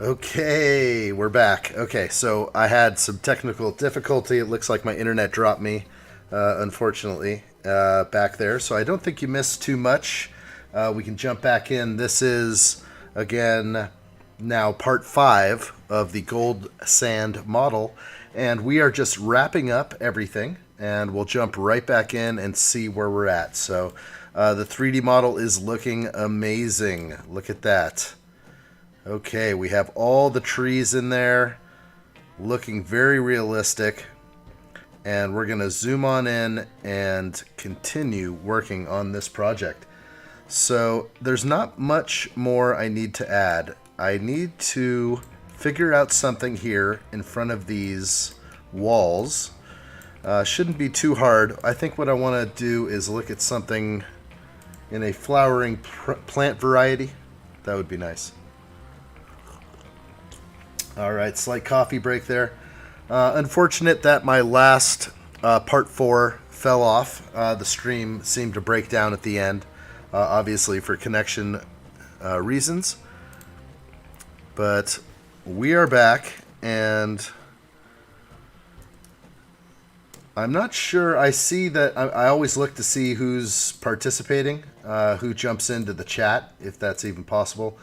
Okay, we're back. Okay, so I had some technical difficulty. It looks like my internet dropped me, unfortunately, back there. So I don't think you missed too much. We can jump back in. This is, again, now part 5 of the Goldsand model. And we are just wrapping up everything. And we'll jump right back in and see where we're at. So the 3D model is looking amazing. Look at that. Okay, we have all the trees in there, looking very realistic, and we're going to zoom on in and continue working on this project. So there's not much more I need to add. I need to figure out something here in front of these walls. Shouldn't be too hard. I think what I want to do is look at something in a flowering plant variety. That would be nice. All right, slight coffee break there. Unfortunate that my last part 4 fell off. The stream seemed to break down at the end, obviously for connection reasons. But we are back, and I'm not sure. I see that I always look to see who's participating, who jumps into the chat, if that's even possible.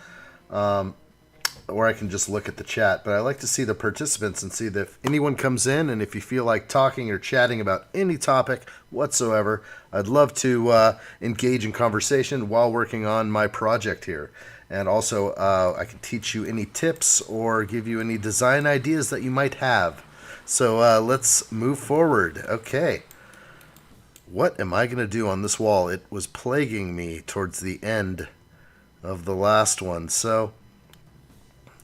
Or I can just look at the chat, but I like to see the participants and see that if anyone comes in, and if you feel like talking or chatting about any topic whatsoever, I'd love to engage in conversation while working on my project here. And also, I can teach you any tips or give you any design ideas that you might have. So let's move forward. Okay. What am I going to do on this wall? It was plaguing me towards the end of the last one. So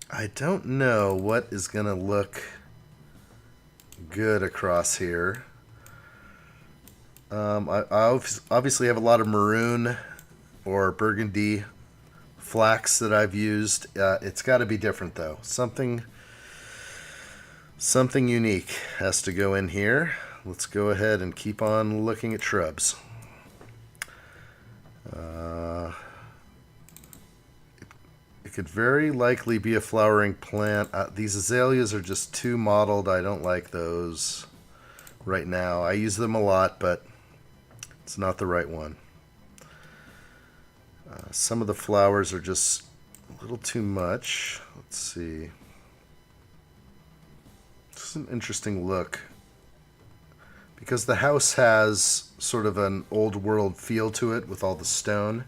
I don't know what is going to look good across here. I obviously have a lot of maroon or burgundy flax that I've used. It's got to be different though. Something unique has to go in here. Let's go ahead and keep on looking at shrubs. It could very likely be a flowering plant. These azaleas are just too mottled. I don't like those right now. I use them a lot, but it's not the right one. Some of the flowers are just a little too much. Let's see. This is an interesting look, because the house has sort of an old world feel to it with all the stone.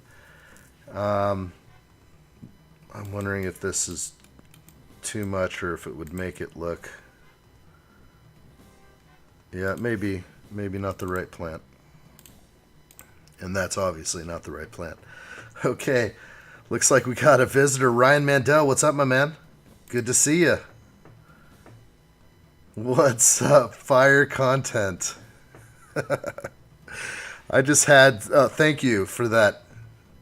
I'm wondering if this is too much or if it would make it look... Yeah, maybe not the right plant. And that's obviously not the right plant. Okay, looks like we got a visitor. Ryan Mandel, what's up, my man? Good to see you. What's up? Fire content. I just had... thank you for that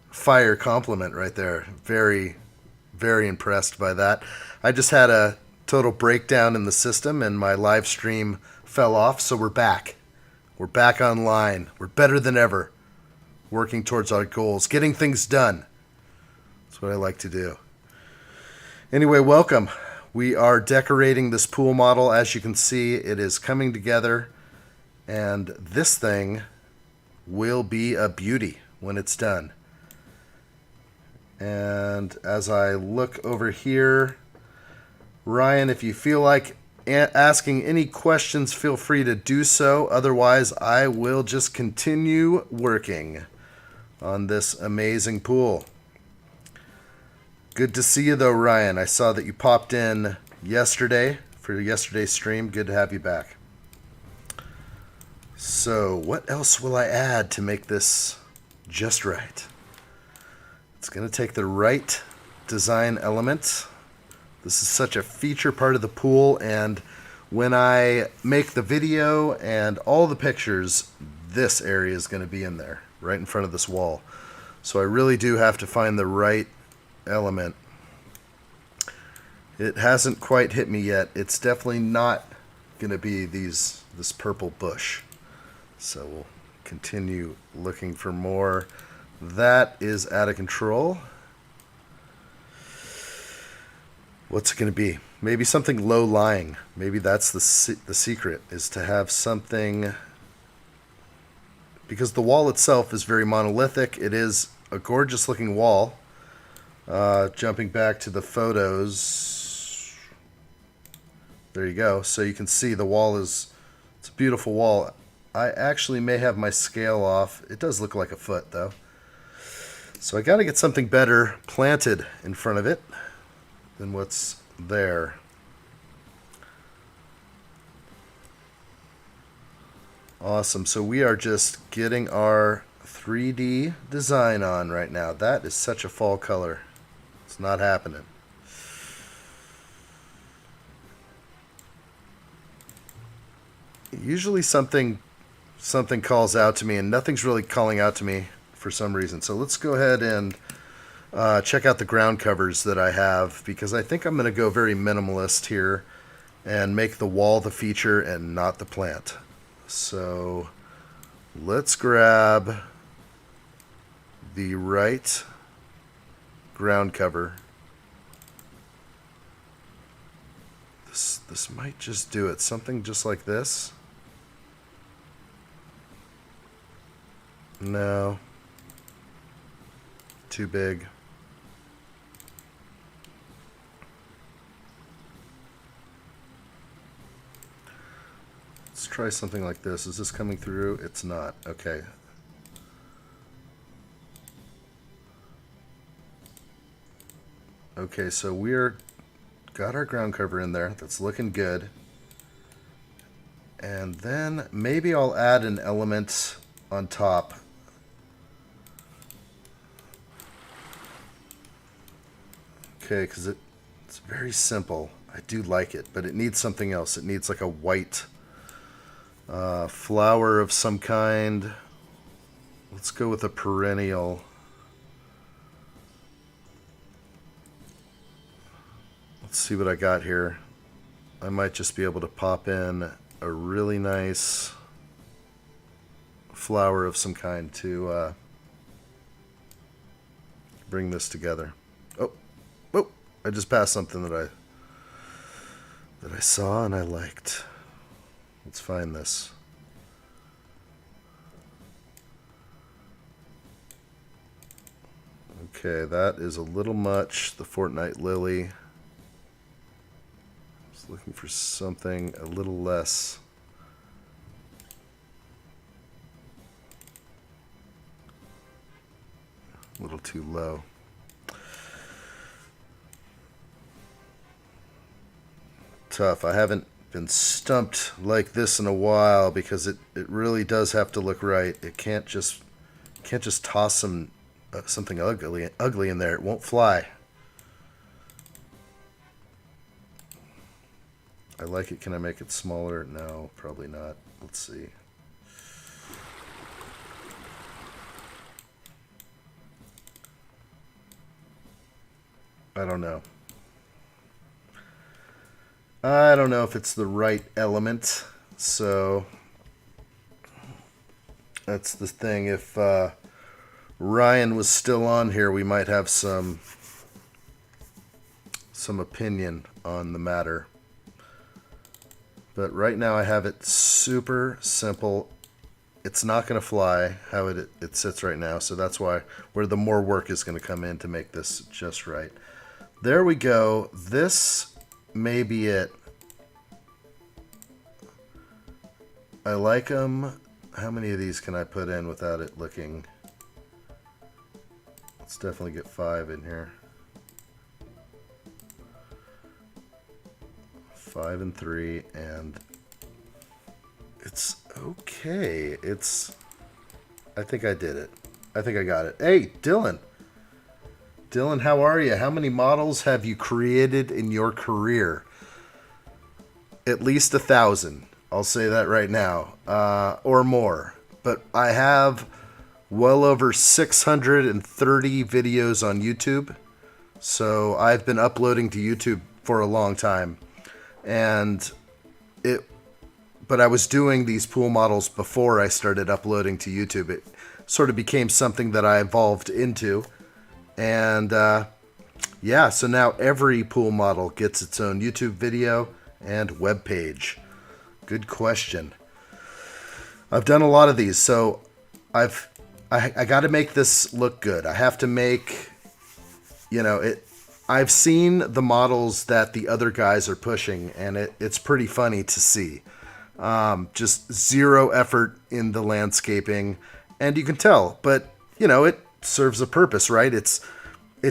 fire compliment right there. Very impressed by that. I just had a total breakdown in the system and my live stream fell off, so we're back. We're back online. We're better than ever. Working towards our goals. Getting things done. That's what I like to do. Anyway, welcome. We are decorating this pool model. As you can see, it is coming together, and this thing will be a beauty when it's done. And as I look over here, Ryan, if you feel like asking any questions, feel free to do so. Otherwise, I will just continue working on this amazing pool. Good to see you though, Ryan. I saw that you popped in yesterday for yesterday's stream. Good to have you back. So what else will I add to make this just right? It's going to take the right design element. This is such a feature part of the pool, and when I make the video and all the pictures, this area is going to be in there, right in front of this wall. So I really do have to find the right element. It hasn't quite hit me yet. It's definitely not going to be this purple bush. So we'll continue looking for more. That is out of control. What's it going to be? Maybe something low-lying. Maybe that's the secret, is to have something... Because the wall itself is very monolithic. It is a gorgeous-looking wall. Jumping back to the photos... There you go. So you can see the wall is... It's a beautiful wall. I actually may have my scale off. It does look like a foot, though. So I got to get something better planted in front of it than what's there. Awesome. So we are just getting our 3D design on right now. That is such a fall color. It's not happening. Usually something calls out to me, and nothing's really calling out to me for some reason. So let's go ahead and check out the ground covers that I have, because I think I'm going to go very minimalist here and make the wall the feature and not the plant. So let's grab the right ground cover. This might just do it. Something just like this. No. Too big. Let's try something like this. Is this coming through? It's not. Okay. Okay, so we're got our ground cover in there. That's looking good. And then maybe I'll add an element on top. Okay, because it's very simple. I do like it, but it needs something else. It needs like a white flower of some kind. Let's go with a perennial. Let's see what I got here. I might just be able to pop in a really nice flower of some kind to bring this together. Oh, I just passed something that I saw and I liked. Let's find this. Okay, that is a little much. The Fortnite Lily. Just looking for something a little less. A little too low. Tough. I haven't been stumped like this in a while, because it really does have to look right. It can't just toss something ugly in there. It won't fly. I like it. Can I make it smaller? No, probably not. Let's see. I don't know. I don't know if it's the right element, so that's the thing. If Ryan was still on here, we might have some opinion on the matter. But right now I have it super simple. It's not going to fly how it sits right now, so that's where the more work is going to come in to make this just right. There we go. This may be it. I like them. How many of these can I put in without it looking? Let's definitely get 5 in here. 5 and 3, and it's okay. I think I did it. I think I got it. Hey, Dylan. Dylan, how are you? How many models have you created in your career? At least 1,000. I'll say that right now, or more. But I have well over 630 videos on YouTube. So I've been uploading to YouTube for a long time. But I was doing these pool models before I started uploading to YouTube. It sort of became something that I evolved into. And Yeah, so now every pool model gets its own YouTube video and web page. Good question. I've done a lot of these, so I got to make this look good. I have to make, you know, it. I've seen the models that the other guys are pushing, and it's pretty funny to see. Just zero effort in the landscaping, and you can tell. But you know, it serves a purpose, right? It's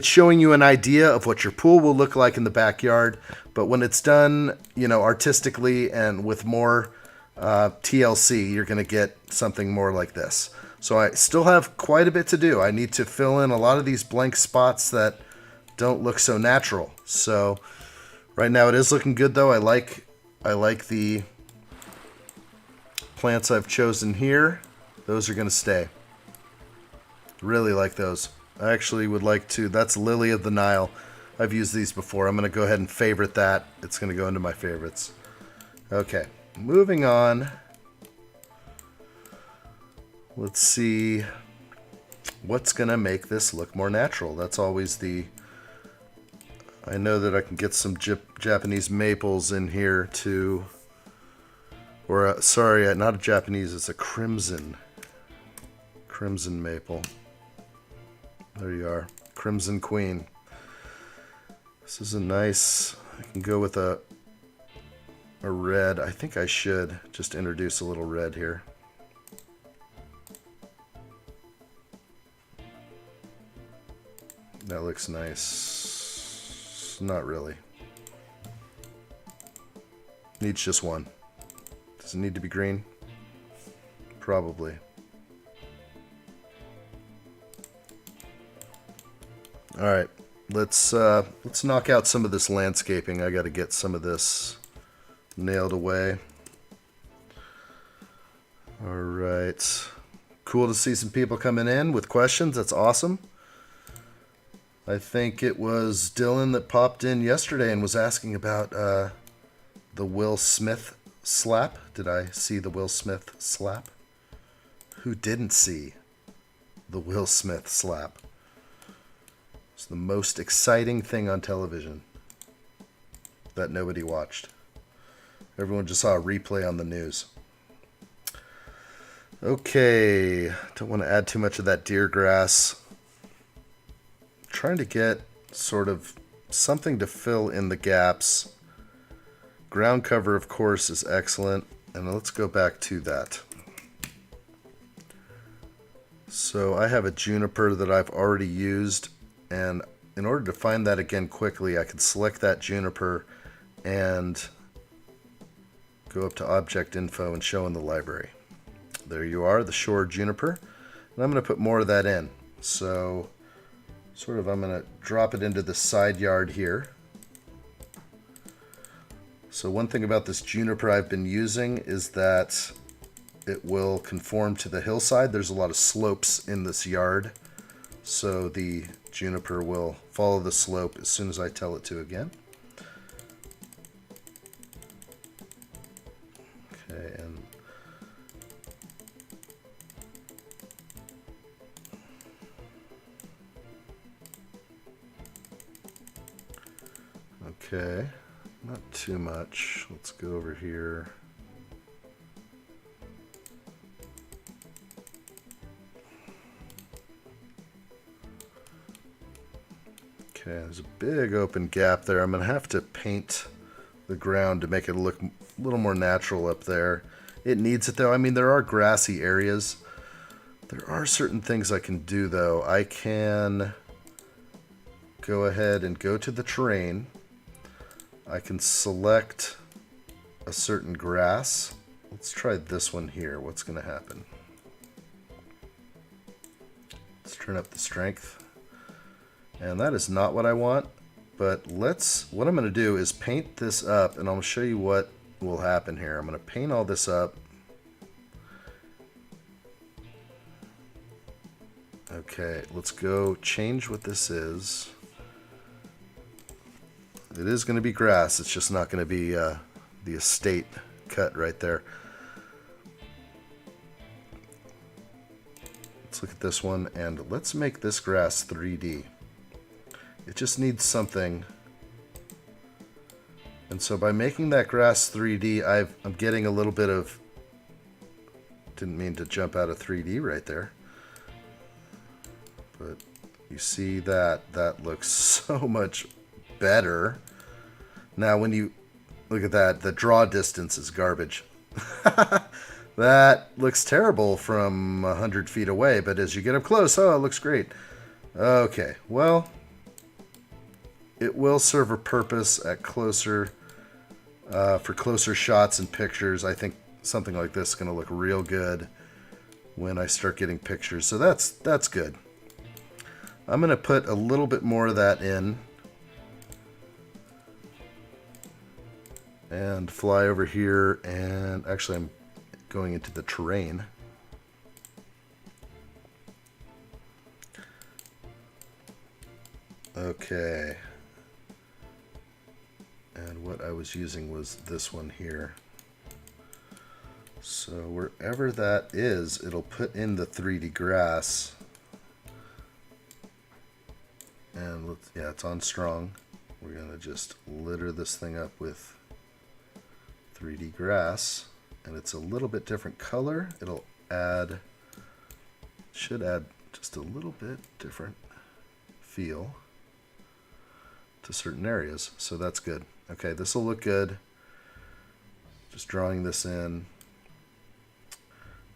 showing you an idea of what your pool will look like in the backyard. But when it's done, you know, artistically and with more TLC, you're going to get something more like this. So I still have quite a bit to do. I need to fill in a lot of these blank spots that don't look so natural. So right now it is looking good, though. I like the plants I've chosen here. Those are going to stay. Really like those. I actually would like to. That's Lily of the Nile. I've used these before. I'm going to go ahead and favorite that. It's going to go into my favorites. Okay, moving on. Let's see what's going to make this look more natural. That's always the... I know that I can get some Japanese maples in here too. Or, sorry, not a Japanese, it's a crimson. Crimson maple. There you are. Crimson Queen. This is a nice... I can go with a red. I think I should just introduce a little red here. That looks nice. Not really. Needs just one. Does it need to be green? Probably. All right, let's knock out some of this landscaping. I got to get some of this nailed away. All right, cool to see some people coming in with questions. That's awesome. I think it was Dylan that popped in yesterday and was asking about the Will Smith slap. Did I see the Will Smith slap? Who didn't see the Will Smith slap? It's the most exciting thing on television that nobody watched. Everyone just saw a replay on the news. Okay, don't want to add too much of that deer grass. Trying to get sort of something to fill in the gaps. Ground cover, of course, is excellent. And let's go back to that. So I have a juniper that I've already used. And in order to find that again quickly, I can select that juniper and go up to Object Info and Show in the Library. There you are, the Shore Juniper. And I'm going to put more of that in. So sort of I'm going to drop it into the side yard here. So one thing about this juniper I've been using is that it will conform to the hillside. There's a lot of slopes in this yard. So the juniper will follow the slope as soon as I tell it to again. Okay, and okay, not too much. Let's go over here. Okay, there's a big open gap there. I'm going to have to paint the ground to make it look a little more natural up there. It needs it though. I mean, there are grassy areas. There are certain things I can do though. I can go ahead and go to the terrain. I can select a certain grass. Let's try this one here. What's going to happen? Let's turn up the strength. And that is not what I want, but what I'm going to do is paint this up, and I'll show you what will happen here. I'm going to paint all this up. Okay, let's go change what this is. It is going to be grass, it's just not going to be the estate cut right there. Let's look at this one, and let's make this grass 3D. It just needs something. And so by making that grass 3D, I'm getting a little bit of... Didn't mean to jump out of 3D right there. But you see that? That looks so much better. Now when you look at that, the draw distance is garbage. That looks terrible from 100 feet away, but as you get up close, oh, it looks great. Okay, well, it will serve a purpose at closer, for closer shots and pictures. I think something like this is going to look real good when I start getting pictures. So that's good. I'm going to put a little bit more of that in. And fly over here, and actually I'm going into the terrain. Okay. And what I was using was this one here. So wherever that is, it'll put in the 3D grass. And yeah, it's on strong. We're going to just litter this thing up with 3D grass, and it's a little bit different color. It'll add, should add just a little bit different feel to certain areas, so that's good. Okay, this will look good. Just drawing this in.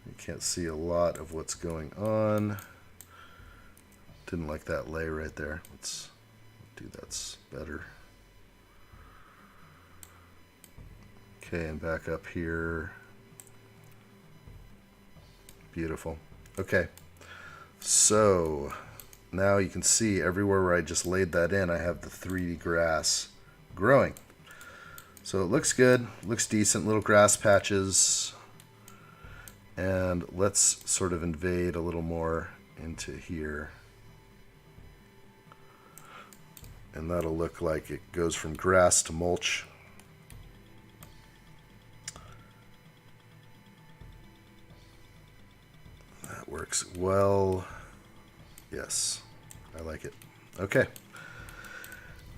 You can't see a lot of what's going on. Didn't like that lay right there. Let's do that's better. Okay, and back up here. Beautiful. Okay, so now you can see everywhere where I just laid that in, I have the 3D grass growing. So it looks good, looks decent, little grass patches. And let's sort of invade a little more into here. And that'll look like it goes from grass to mulch. That works well. Yes, I like it. Okay.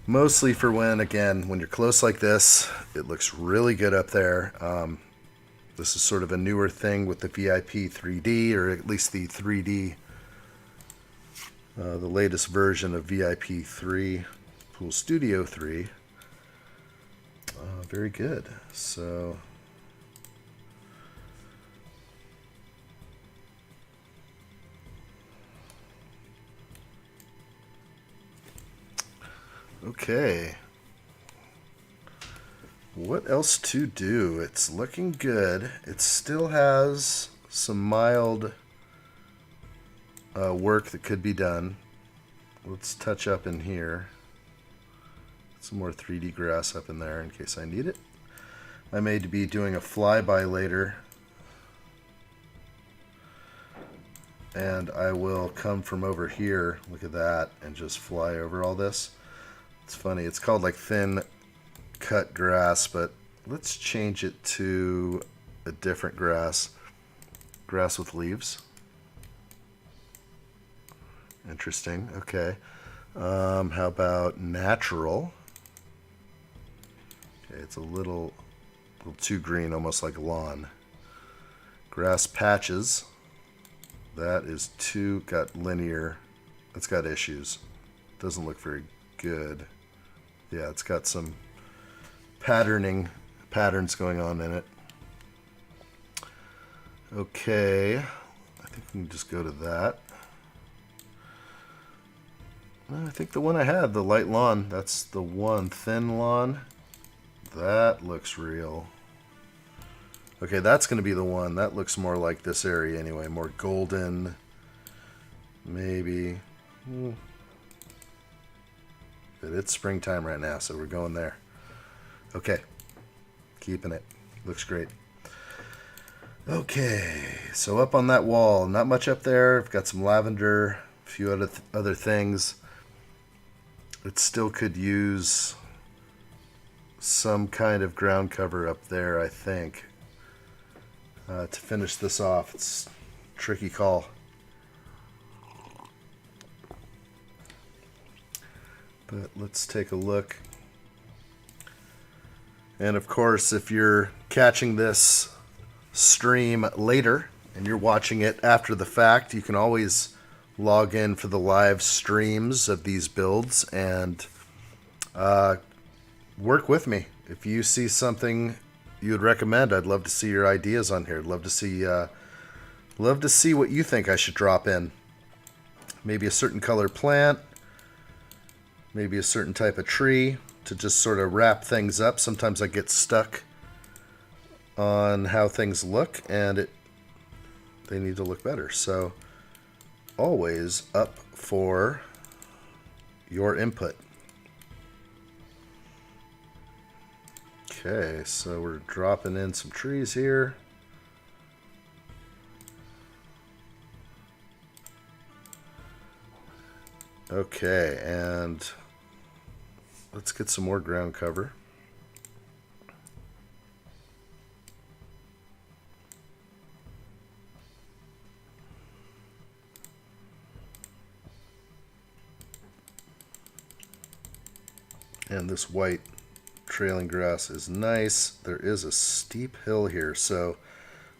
Mostly for when, again, when you're close like this, it looks really good up there. This is sort of a newer thing with the VIP 3D, or at least the 3D, the latest version of VIP 3, Pool Studio 3. Very good. So... okay. What else to do? It's looking good. It still has some mild work that could be done. Let's touch up in here. Some more 3D grass up in there in case I need it. I may be doing a flyby later. And I will come from over here, look at that, and just fly over all this. It's funny, it's called like thin cut grass, but let's change it to a different grass. Grass with leaves. Interesting, okay. How about natural? Okay, it's a little too green, almost like lawn. Grass patches. That is too, got linear, it's got issues. Doesn't look very good. Yeah, it's got some patterns going on in it. Okay, I think we can just go to that. I think the one I had, the light lawn, that's the one. Thin lawn, that looks real. Okay, that's going to be the one. That looks more like this area anyway, more golden, maybe. But it's springtime right now, so we're going there. Okay, keeping it. Looks great. Okay, so up on that wall, not much up there. I've got some lavender, a few other things. It still could use some kind of ground cover up there, I think, to finish this off. It's a tricky call. But let's take a look. And of course, if you're catching this stream later and you're watching it after the fact, you can always log in for the live streams of these builds and work with me. If you see something you would recommend, I'd love to see your ideas on here. I'd love to see what you think I should drop in. Maybe a certain color plant, maybe a certain type of tree to just sort of wrap things up. Sometimes I get stuck on how things look and they need to look better. So always up for your input. Okay, so we're dropping in some trees here. Okay, and let's get some more ground cover. And this white trailing grass is nice. There is a steep hill here, so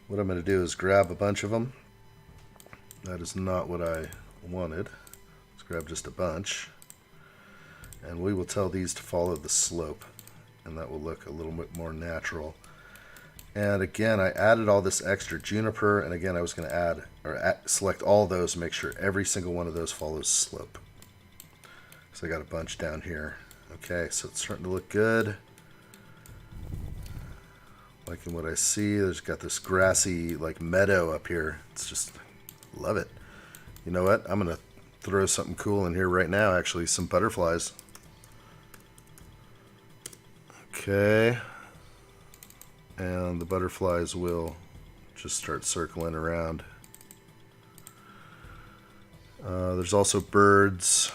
what I'm going to do is grab a bunch of them. That is not what I wanted. Let's grab just a bunch. And we will tell these to follow the slope, and that will look a little bit more natural. And again, I added all this extra juniper, and again, I was going to select all those and make sure every single one of those follows slope. So I got a bunch down here. Okay, so it's starting to look good. Liking what I see. There's got this grassy like meadow up here. It's just, love it. You know what? I'm going to throw something cool in here right now, actually, some butterflies. Okay. And the butterflies will just start circling around. There's also birds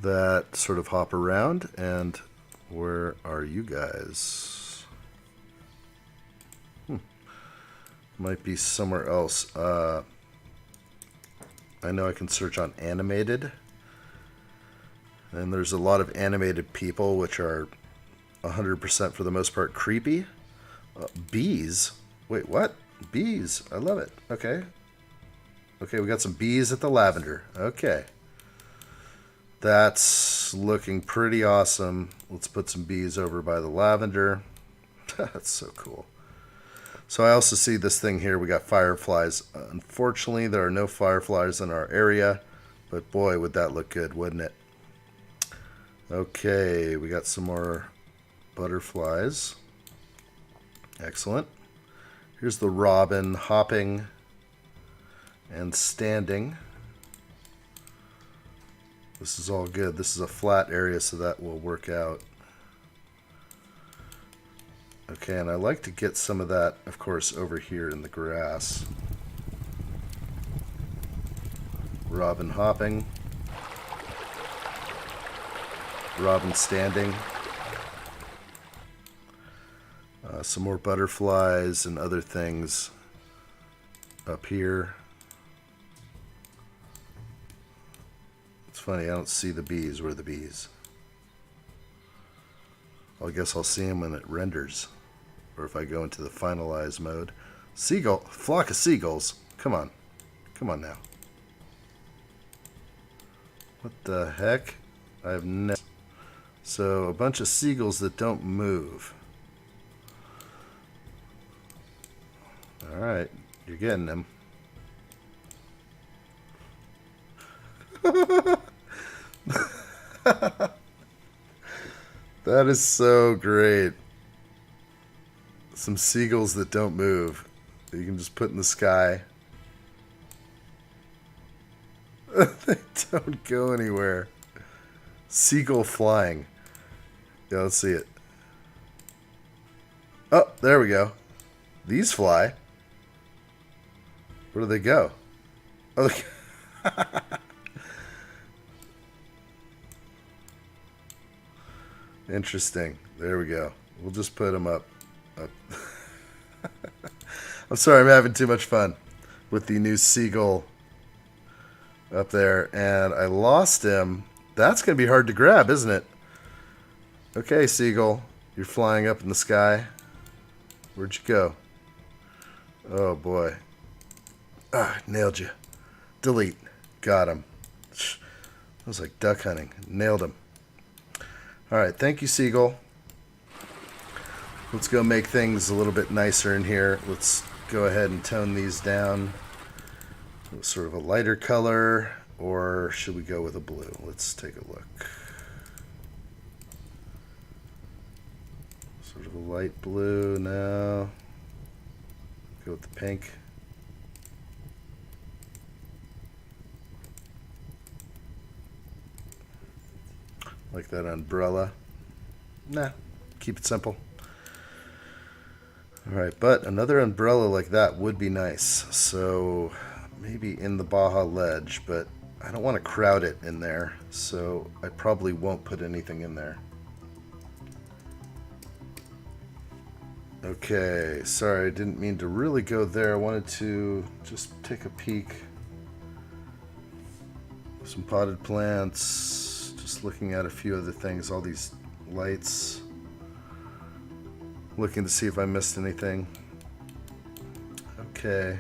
that sort of hop around. And where are you guys? Might be somewhere else. I know I can search on animated. And there's a lot of animated people which are 100% for the most part creepy. Bees? Wait, what? Bees. I love it. Okay. Okay, we got some bees at the lavender. Okay. That's looking pretty awesome. Let's put some bees over by the lavender. That's so cool. So I also see this thing here. We got fireflies. Unfortunately, there are no fireflies in our area. But boy, would that look good, wouldn't it? Okay, we got some more butterflies. Excellent. Here's the robin hopping and standing. This is all good. This is a flat area, so that will work out. Okay, and I like to get some of that, of course, over here in the grass. Robin hopping. Robin standing. Some more butterflies and other things up here. It's funny, I don't see the bees. Where are the bees? Well, I guess I'll see them when it renders. Or if I go into the finalize mode. Seagull, flock of seagulls. Come on. Come on now. What the heck? I have no... So, a bunch of seagulls that don't move. Alright, you're getting them. That is so great. Some seagulls that don't move. That you can just put in the sky. They don't go anywhere. Seagull flying. Yeah, let's see it. Oh, there we go. These fly. Where do they go? Oh, interesting. There we go. We'll just put them up. I'm sorry, I'm having too much fun with the new seagull up there, and I lost him. That's going to be hard to grab, isn't it? Okay, Seagull. You're flying up in the sky. Where'd you go? Oh, boy. Ah, nailed you. Delete. Got him. That was like duck hunting. Nailed him. Alright, thank you, Seagull. Let's go make things a little bit nicer in here. Let's go ahead and tone these down. Sort of a lighter color, or should we go with a blue? Let's take a look. Sort of a light blue now. Go with the pink. Like that umbrella. Nah, keep it simple. Alright, but another umbrella like that would be nice. So maybe in the Baja Ledge, but I don't want to crowd it in there, so I probably won't put anything in there. Okay, sorry, I didn't mean to really go there. I wanted to just take a peek. Some potted plants, just looking at a few other things, all these lights. Looking to see if I missed anything. Okay.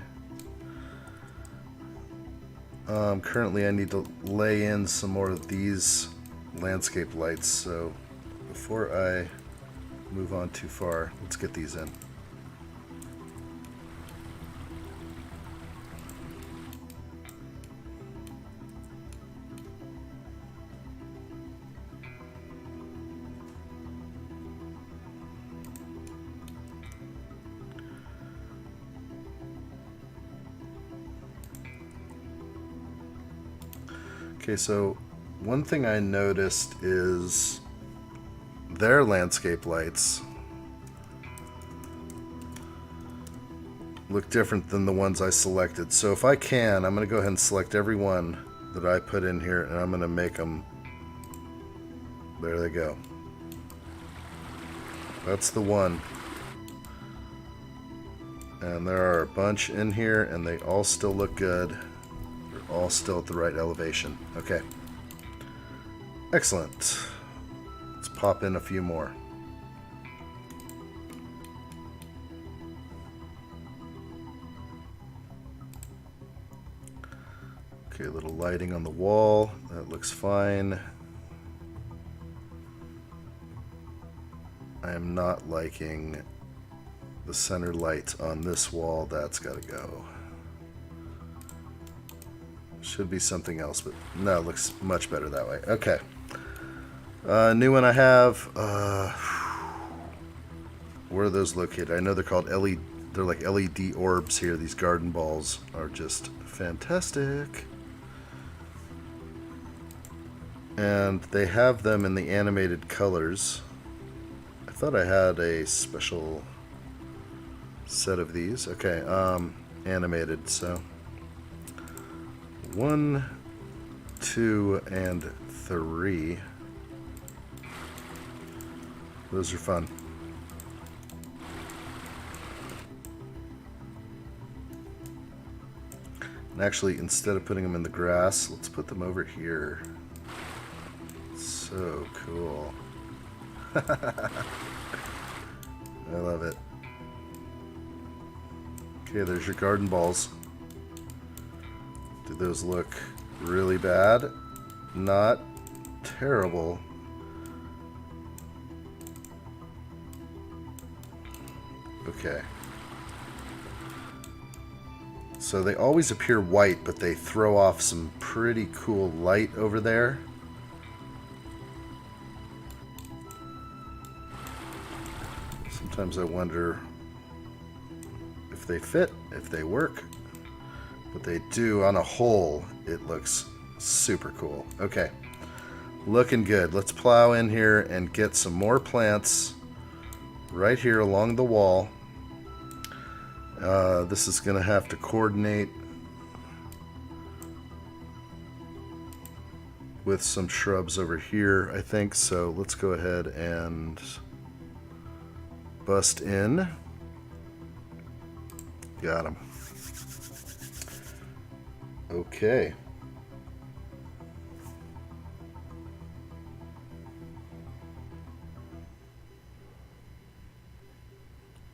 Currently I need to lay in some more of these landscape lights, so before I move on too far, let's get these in. Okay, so one thing I noticed is their landscape lights look different than the ones I selected. So if I can, I'm going to go ahead and select every one that I put in here, and I'm going to make them. There they go. That's the one. And there are a bunch in here, and they all still look good. All still at the right elevation. Okay. Excellent. Let's pop in a few more. Okay, a little lighting on the wall. That looks fine. I am not liking the center light on this wall. That's got to go. Should be something else, but no, it looks much better that way. Okay. New one I have. Where are those located? I know they're called LED. They're like LED orbs here. These garden balls are just fantastic. And they have them in the animated colors. I thought I had a special set of these. Okay, animated, so 1, 2, and 3. Those are fun. And actually, instead of putting them in the grass, let's put them over here. So cool. I love it. Okay, there's your garden balls. Do those look really bad? Not terrible. Okay. So they always appear white, but they throw off some pretty cool light over there. Sometimes I wonder if they fit, if they work. But they do. On a whole, it looks super cool. Okay. Looking good. Let's plow in here and get some more plants right here along the wall. This is going to have to coordinate with some shrubs over here, I think. So let's go ahead and bust in. Got him. Okay.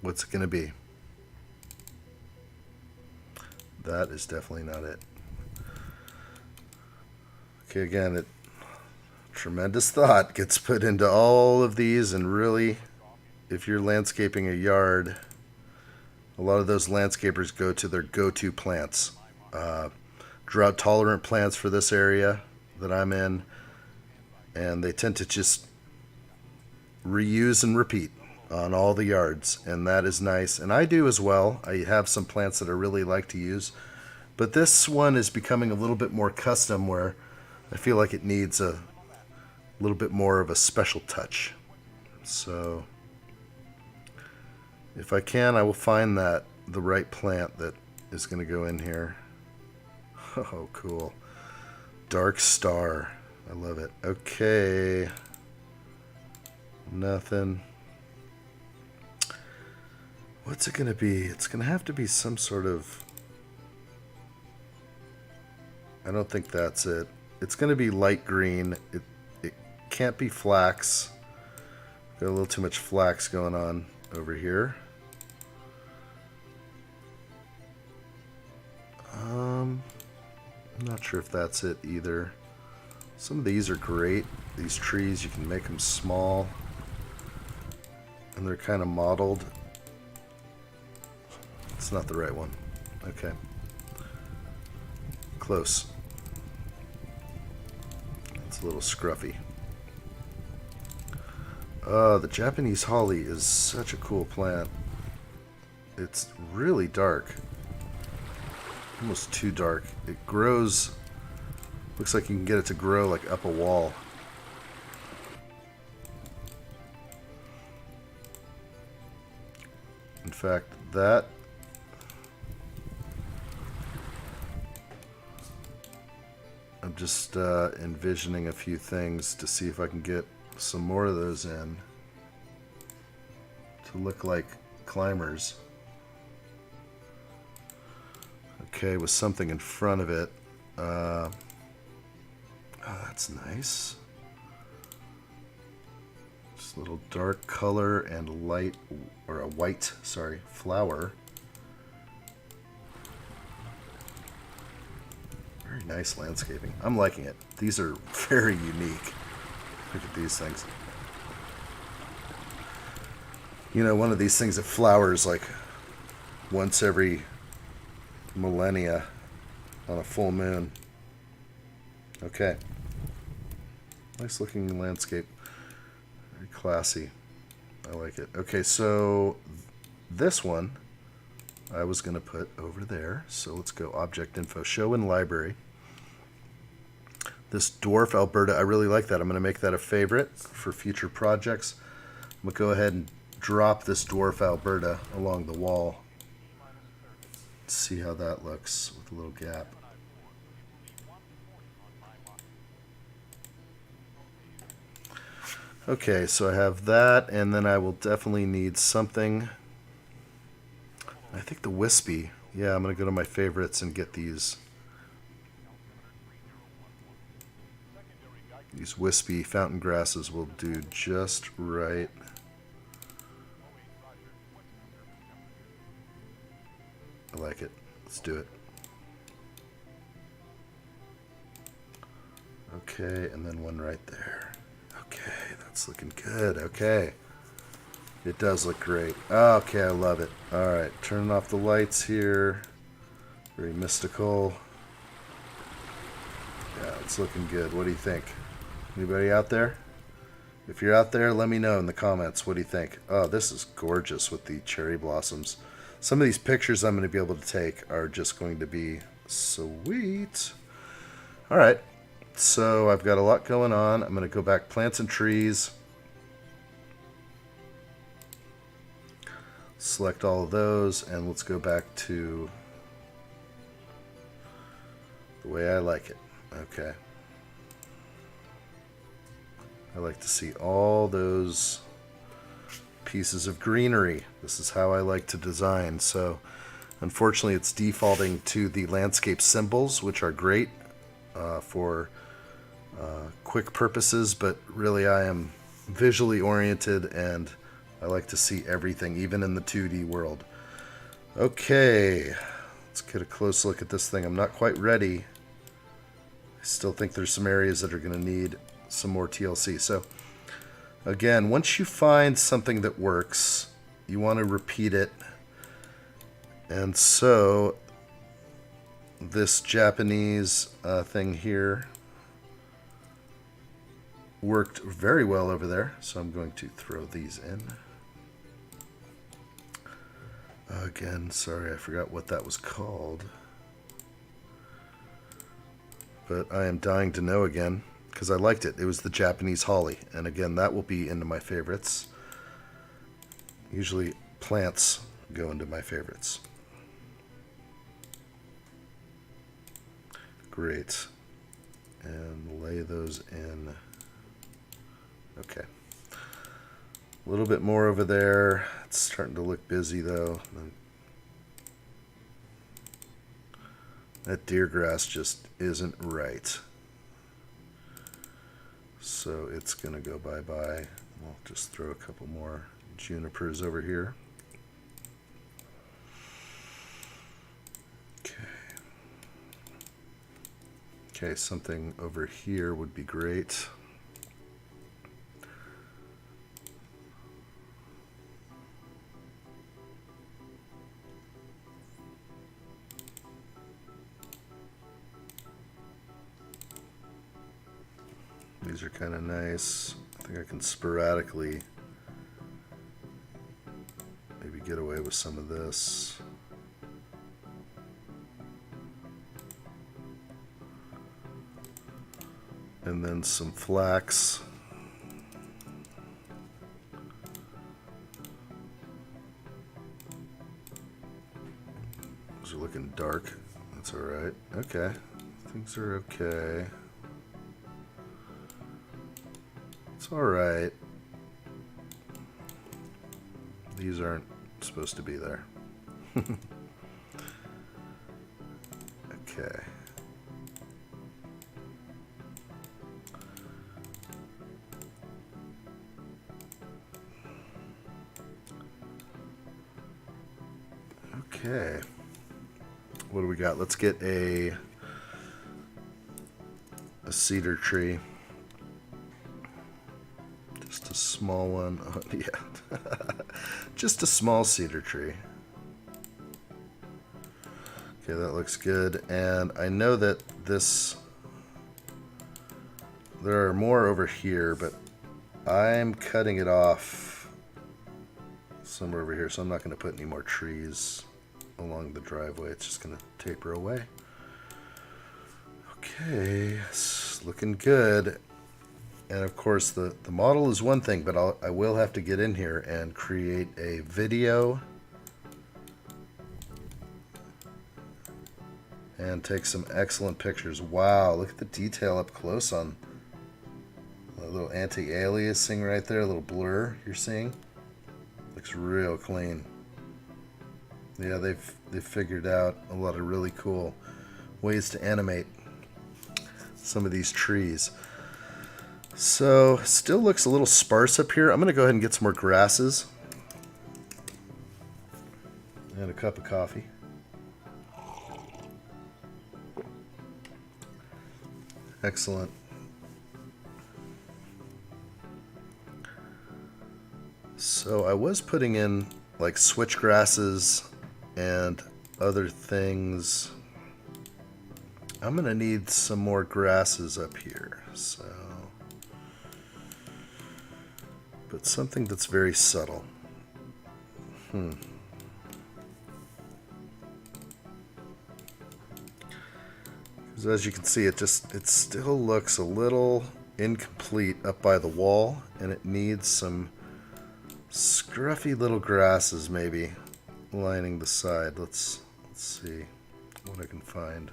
What's it going to be? That is definitely not it. Okay, again, tremendous thought gets put into all of these, and really, if you're landscaping a yard, a lot of those landscapers go to their go-to plants. Drought-tolerant plants for this area that I'm in, and they tend to just reuse and repeat on all the yards, and that is nice. And I do as well. I have some plants that I really like to use, but this one is becoming a little bit more custom, where I feel like it needs a little bit more of a special touch. So if I can, I will find the right plant that is going to go in here. Oh, cool. Dark Star. I love it. Okay. Nothing. What's it going to be? It's going to have to be some sort of... I don't think that's it. It's going to be light green. It can't be flax. Got a little too much flax going on over here. I'm not sure if that's it either. Some of these are great. These trees, you can make them small, and they're kind of mottled. It's not the right one. Okay. Close. It's a little scruffy. The Japanese holly is such a cool plant. It's really dark. Almost too dark. It grows, looks like you can get it to grow like up a wall. In fact, I'm just envisioning a few things to see if I can get some more of those in to look like climbers. Okay, with something in front of it. Oh, that's nice. Just a little dark color and light, or a white, sorry, flower. Very nice landscaping. I'm liking it. These are very unique. Look at these things. You know, one of these things that flowers like once every millennia on a full moon. Okay. Nice looking landscape. Very classy. I like it. Okay, so this one I was going to put over there. So let's go Object Info, Show in Library. This Dwarf Alberta, I really like that. I'm going to make that a favorite for future projects. I'm going to go ahead and drop this Dwarf Alberta along the wall. Let's see how that looks with a little gap. Okay, so I have that, and then I will definitely need something. I think the wispy. Yeah, I'm going to go to my favorites and get these wispy fountain grasses will do just right. I like it. Let's do it. Okay, and then one right there. Okay, that's looking good. Okay. It does look great. Okay, I love it. Alright, turning off the lights here. Very mystical. Yeah, it's looking good. What do you think? Anybody out there? If you're out there, let me know in the comments. What do you think? Oh, this is gorgeous with the cherry blossoms. Some of these pictures I'm going to be able to take are just going to be sweet. Alright, so I've got a lot going on. I'm going to go back plants and trees. Select all of those, and let's go back to the way I like it. Okay. I like to see all those pieces of greenery. This is how I like to design. So unfortunately it's defaulting to the landscape symbols, which are great for quick purposes, but really I am visually oriented and I like to see everything, even in the 2D world. Okay, let's get a close look at this thing. I'm not quite ready. I still think there's some areas that are going to need some more TLC. So, again, once you find something that works, you want to repeat it. And so, this Japanese thing here worked very well over there. So I'm going to throw these in. Again, sorry, I forgot what that was called. But I am dying to know again, because I liked it. It was the Japanese holly. And again, that will be into my favorites. Usually plants go into my favorites. Great. And lay those in. Okay. A little bit more over there. It's starting to look busy though. That deer grass just isn't right. So it's going to go bye-bye. We'll just throw a couple more junipers over here. Okay, something over here would be great. These are kind of nice. I think I can sporadically maybe get away with some of this. And then some flax. Those are looking dark. That's all right. Okay. Things are okay. It's all right. These aren't supposed to be there. Okay. Okay. What do we got? Let's get a cedar tree. Just a small one. Oh, yeah. Just a small cedar tree. Okay, that looks good. And I know that there are more over here, but I'm cutting it off somewhere over here, so I'm not going to put any more trees along the driveway. It's just going to taper away. Okay, it's looking good. And of course, the model is one thing, but I will have to get in here and create a video and take some excellent pictures. Wow, look at the detail up close on a little anti-aliasing right there, a little blur you're seeing. Looks real clean. Yeah, they've figured out a lot of really cool ways to animate some of these trees. So, still looks a little sparse up here. I'm going to go ahead and get some more grasses. And a cup of coffee. Excellent. So, I was putting in like switchgrasses and other things. I'm going to need some more grasses up here. So, but something that's very subtle. Because as you can see, it still looks a little incomplete up by the wall, and it needs some scruffy little grasses maybe lining the side. Let's see what I can find.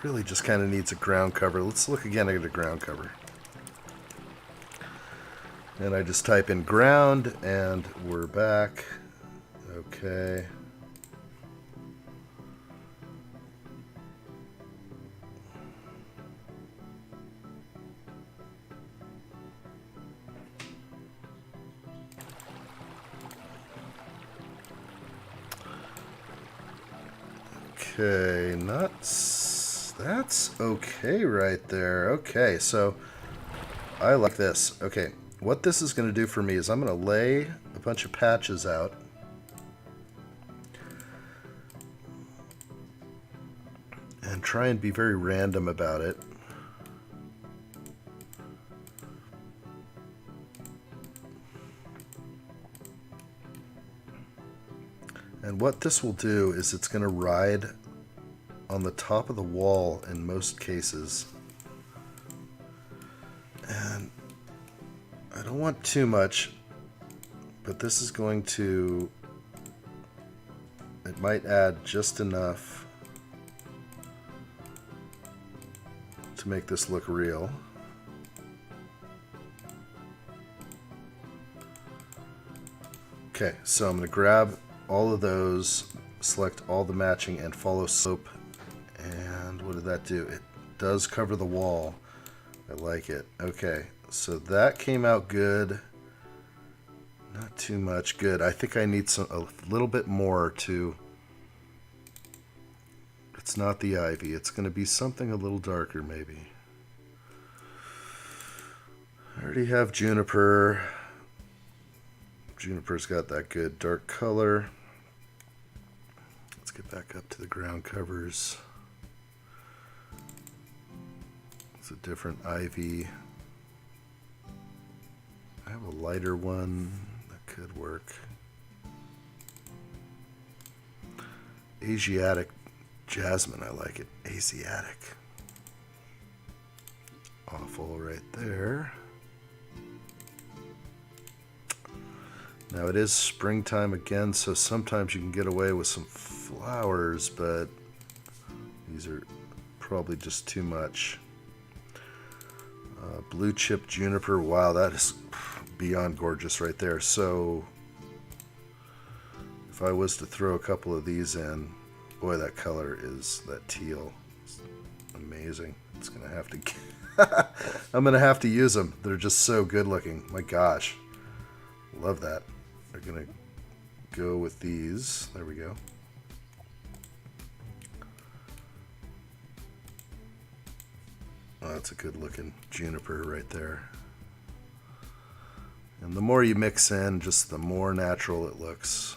Really just kind of needs a ground cover. Let's look again at a ground cover. And I just type in ground and we're back. Okay. Okay, nuts. That's okay right there. Okay, so I like this. Okay, what this is going to do for me is I'm going to lay a bunch of patches out. And try and be very random about it. And what this will do is it's going to ride on the top of the wall in most cases. And I don't want too much, but this is going to, it might add just enough to make this look real. Okay, so I'm going to grab all of those, select all the matching, and follow slope. And what did that do? It does cover the wall. I like it. Okay, so that came out good. Not too much. Good. I think I need a little bit more to... It's not the ivy. It's going to be something a little darker, maybe. I already have juniper. Juniper's got that good dark color. Let's get back up to the ground covers. It's a different ivy. I have a lighter one that could work. Asiatic jasmine, I like it. Asiatic. Awful right there. Now it is springtime again, so sometimes you can get away with some flowers, but these are probably just too much. Blue chip juniper, wow, that is beyond gorgeous right there. So if I was to throw a couple of these in, boy, that color is, that teal, is amazing. It's gonna have to I'm gonna have to use them. They're just so good looking. My gosh, love that. They're gonna go with these. There we go. Oh, that's a good looking juniper right there. And the more you mix in, just the more natural it looks.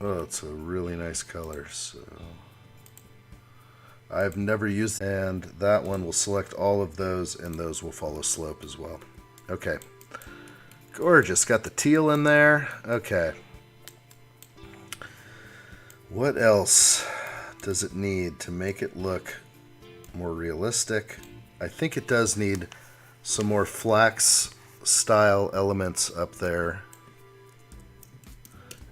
Oh, it's a really nice color. So I've never used, and that one will select all of those, and those will follow slope as well. Okay. Gorgeous. Got the teal in there. Okay. What else does it need to make it look more realistic? I think it does need some more flax style elements up there.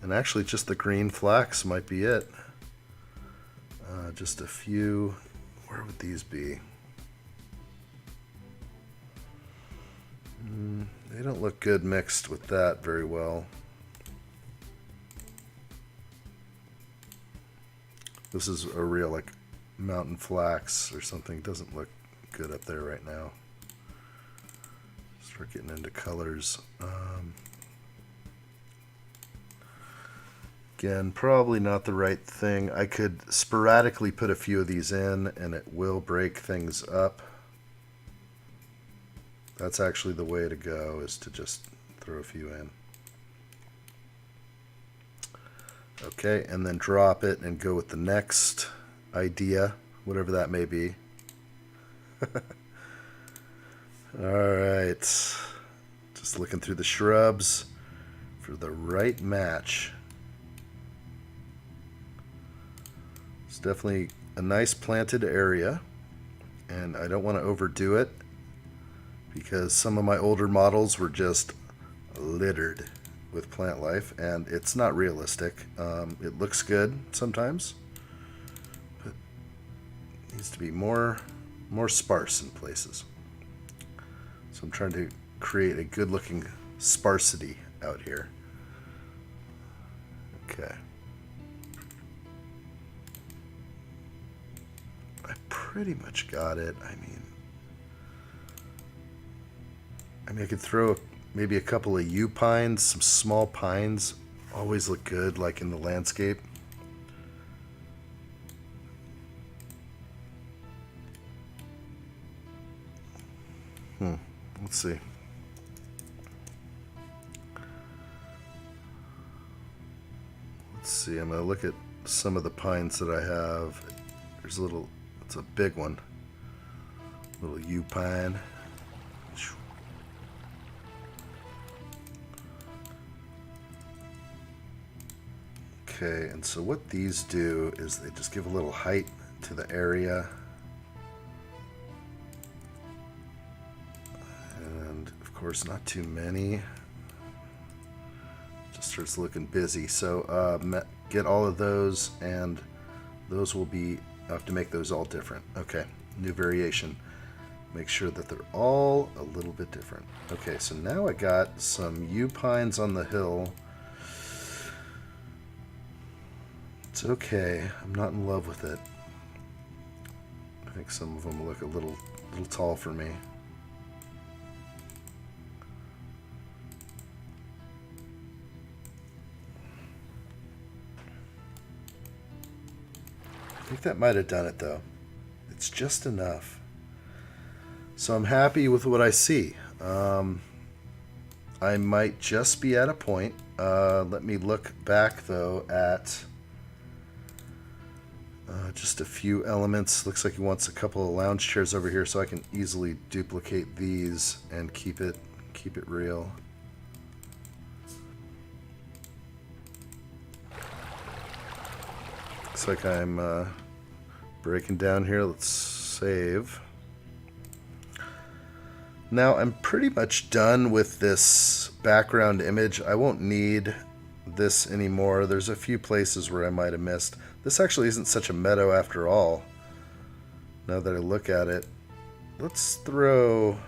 And actually just the green flax might be it. Just a few. Where would these be? They don't look good mixed with that very well. This is a real like mountain flax or something. Doesn't look good up there right now. Start getting into colors. Again, probably not the right thing. I could sporadically put a few of these in and it will break things up. That's actually the way to go, is to just throw a few in. Okay, and then drop it and go with the next idea, whatever that may be. Alright, just looking through the shrubs for the right match. It's definitely a nice planted area, and I don't want to overdo it because some of my older models were just littered with plant life, and it's not realistic. It looks good sometimes, but it needs to be more sparse in places. So I'm trying to create a good looking sparsity out here. Okay. I pretty much got it. I mean, I mean, I could throw maybe a couple of yew pines, some small pines. Always look good, like in the landscape. Let's see. Let's see, I'm going to look at some of the pines that I have. There's a little, it's a big one. Little yew pine. Okay, and so what these do is they just give a little height to the area. And of course, not too many. Just starts looking busy. So get all of those, and those will be, I have to make those all different. Okay, new variation. Make sure that they're all a little bit different. Okay, so now I got some yew pines on the hill. It's okay. I'm not in love with it. I think some of them look a little tall for me. I think that might have done it though. It's just enough. So I'm happy with what I see. I might just be at a point. Let me look back though at just a few elements. Looks like he wants a couple of lounge chairs over here, so I can easily duplicate these and keep it real. Looks like I'm breaking down here. Let's save. Now I'm pretty much done with this background image. I won't need this anymore. There's a few places where I might have missed. This actually isn't such a meadow after all, now that I look at it. Let's throw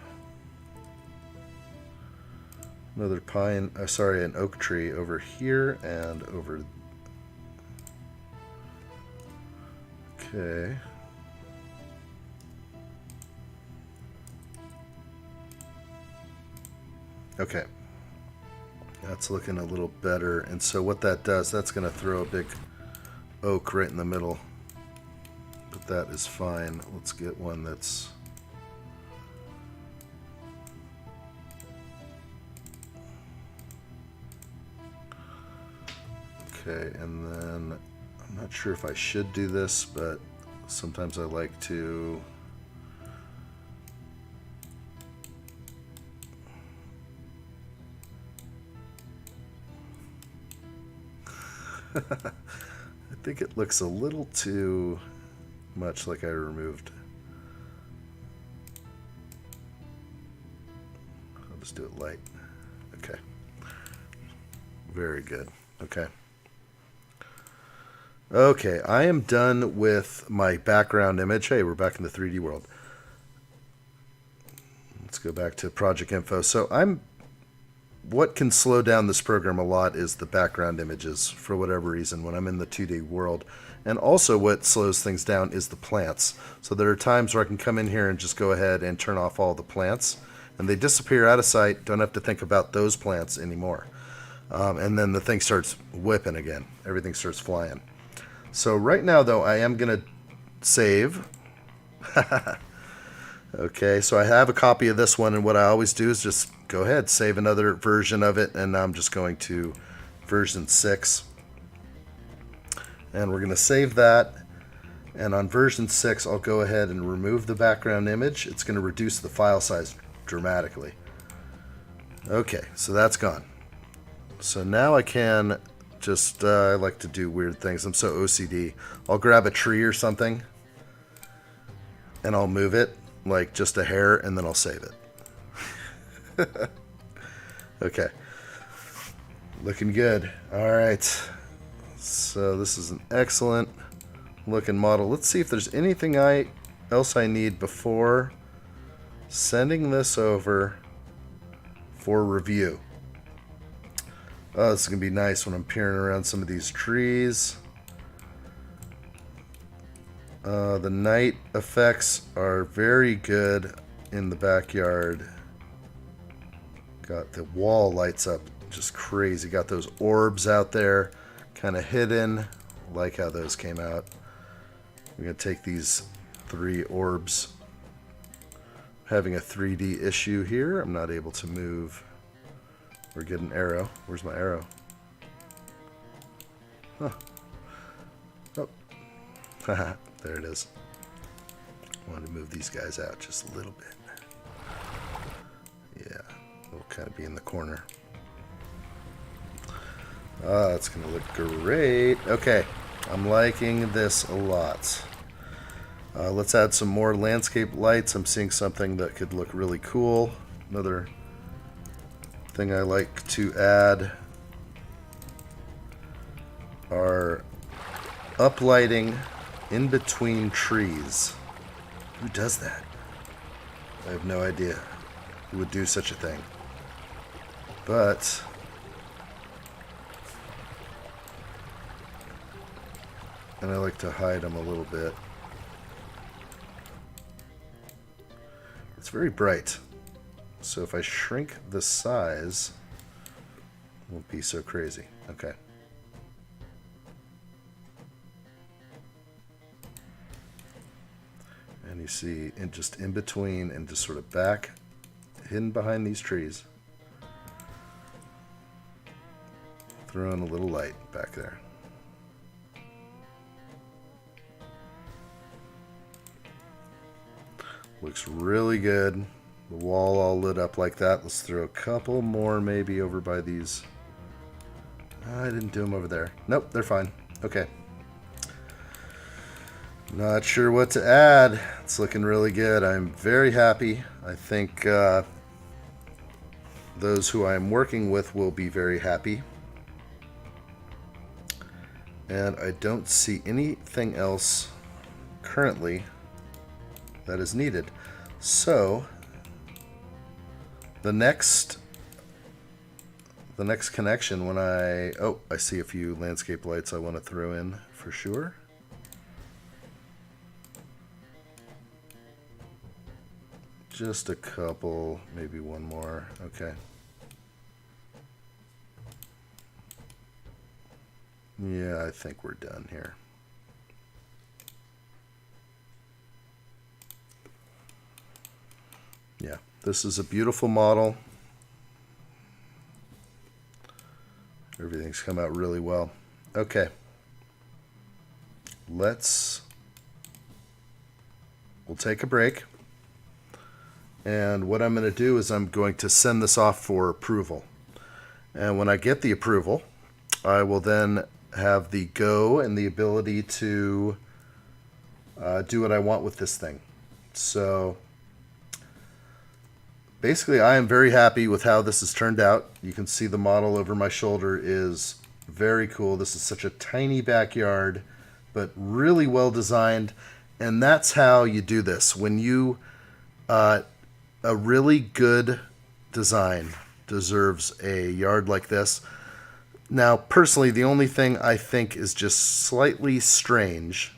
another pine, an oak tree over here and over. Okay. Okay. That's looking a little better. And so what that does, that's going to throw a big oak right in the middle. But that is fine. Let's get one that's... Okay, and then I'm not sure if I should do this, but sometimes I like to... I think it looks a little too much like I removed. I'll just do it light. Okay. Very good. Okay. Okay, I am done with my background image. Hey, we're back in the 3D world. Let's go back to project info. So what can slow down this program a lot is the background images, for whatever reason, when I'm in the 2D world. And also what slows things down is the plants. So there are times where I can come in here and just go ahead and turn off all the plants, and they disappear out of sight. Don't have to think about those plants anymore. And then the thing starts whipping again. Everything starts flying. So right now, though, I am going to save. Okay, so I have a copy of this one, and what I always do is just go ahead, save another version of it, and I'm just going to version 6. And we're going to save that, and on version 6, I'll go ahead and remove the background image. It's going to reduce the file size dramatically. Okay, so that's gone. So now I can just, I like to do weird things. I'm so OCD. I'll grab a tree or something, and I'll move it like just a hair, and then I'll save it. Okay. Looking good. All right. So this is an excellent looking model. Let's see if there's anything else I need before sending this over for review. Oh, this is going to be nice when I'm peering around some of these trees. The night effects are very good in the backyard. Got the wall lights up just crazy. Got those orbs out there kind of hidden. Like how those came out. We're going to take these 3 orbs. Having a 3D issue here. I'm not able to move or get an arrow. Where's my arrow? Huh. Oh. There it is. I wanted to move these guys out just a little bit. Yeah, they'll kind of be in the corner. It's going to look great. Okay, I'm liking this a lot. Let's add some more landscape lights. I'm seeing something that could look really cool. Another thing I like to add are uplighting in between trees. Who does that? I have no idea who would do such a thing. But and I like to hide them a little bit. It's very bright. So if I shrink the size, it won't be so crazy. Okay. And you see, just in between and just sort of back, hidden behind these trees. Throw in a little light back there. Looks really good. The wall all lit up like that. Let's throw a couple more maybe over by these. I didn't do them over there. Nope, they're fine. Okay. Not sure what to add. It's looking really good. I'm very happy. I think those who I'm working with will be very happy. And I don't see anything else currently that is needed. So the next connection when I see a few landscape lights I want to throw in for sure. Just a couple, maybe one more. Okay. Yeah, I think we're done here. Yeah, this is a beautiful model. Everything's come out really well. Okay. We'll take a break. And what I'm going to do is I'm going to send this off for approval. And when I get the approval, I will then have the go and the ability to do what I want with this thing. So basically, I am very happy with how this has turned out. You can see the model over my shoulder is very cool. This is such a tiny backyard, but really well designed. And that's how you do this. When you a really good design deserves a yard like this. Now, personally, the only thing I think is just slightly strange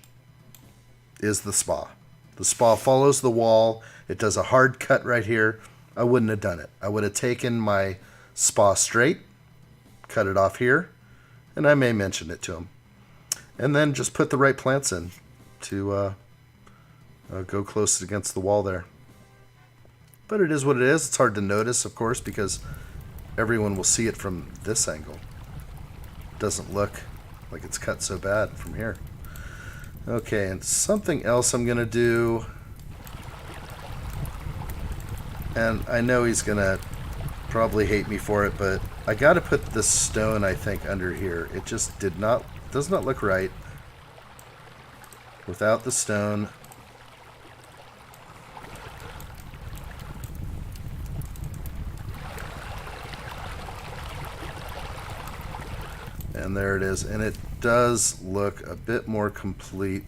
is the spa. The spa follows the wall. It does a hard cut right here. I wouldn't have done it. I would have taken my spa straight, cut it off here, and I may mention it to him. And then just put the right plants in to go close against the wall there. But it is what it is. It's hard to notice, of course, because everyone will see it from this angle. It doesn't look like it's cut so bad from here. Okay, and something else I'm going to do, and I know he's going to probably hate me for it, but I got to put this stone, I think, under here. It just does not look right without the stone. And there it is, and it does look a bit more complete.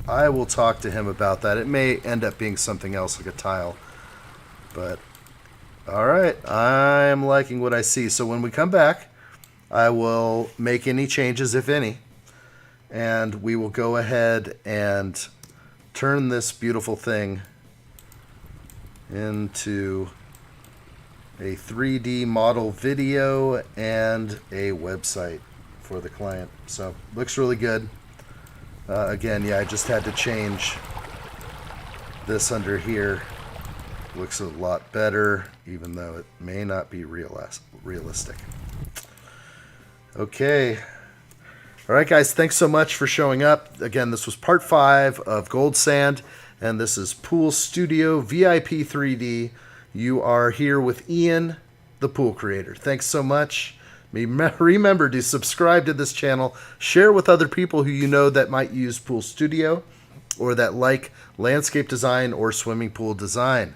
I will talk to him about that. It may end up being something else, like a tile. But, alright, I am liking what I see. So when we come back, I will make any changes, if any. And we will go ahead and turn this beautiful thing into a 3D model video, and a website for the client. So looks really good. Again, yeah, I just had to change this under here. Looks a lot better, even though it may not be realistic. Okay. All right, guys, thanks so much for showing up. Again, this was part 5 of Goldsand, and this is Pool Studio VIP 3D. You are here with Ian, the pool creator. Thanks so much. Remember to subscribe to this channel, share with other people who you know that might use Pool Studio or that like landscape design or swimming pool design.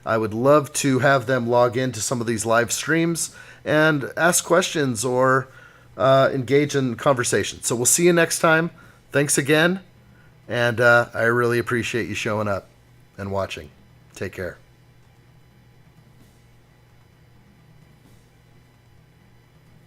I would love to have them log into some of these live streams and ask questions or engage in conversation. So we'll see you next time. Thanks again, and I really appreciate you showing up and watching. Take care.